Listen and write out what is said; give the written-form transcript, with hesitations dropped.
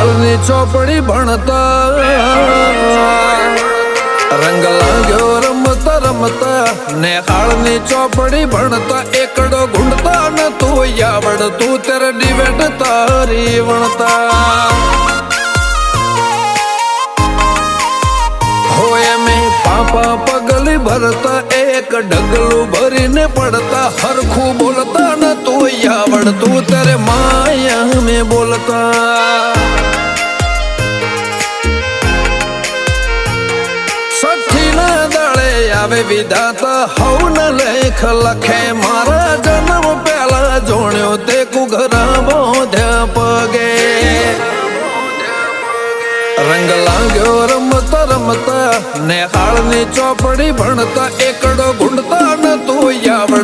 હાલની ચોપડી ભણતા રંગ લાગ્યો રમતા રમતા ને હાલની ચોપડી ભણતા એકડો ગુંડતા ન તું આવડતું તેરે ડિવેટ તારી વણતા હોય મેં પાપા પગલી ભરતા એક ડગલું ભરીને પડતા હરખું બોલતા ન તું આવડતું તેરે માયા મેં બોલતા આવે વિધાતા હવન લેખ લખે મારા જન્મ પહેલા જોણ્યો તે કુઘરા બોધ્યા પગે રંગ લાગ્યો રમતા રમતા ને હાલની ચોપડી ભણતા એકડો ગુંડતા ન તું આવડ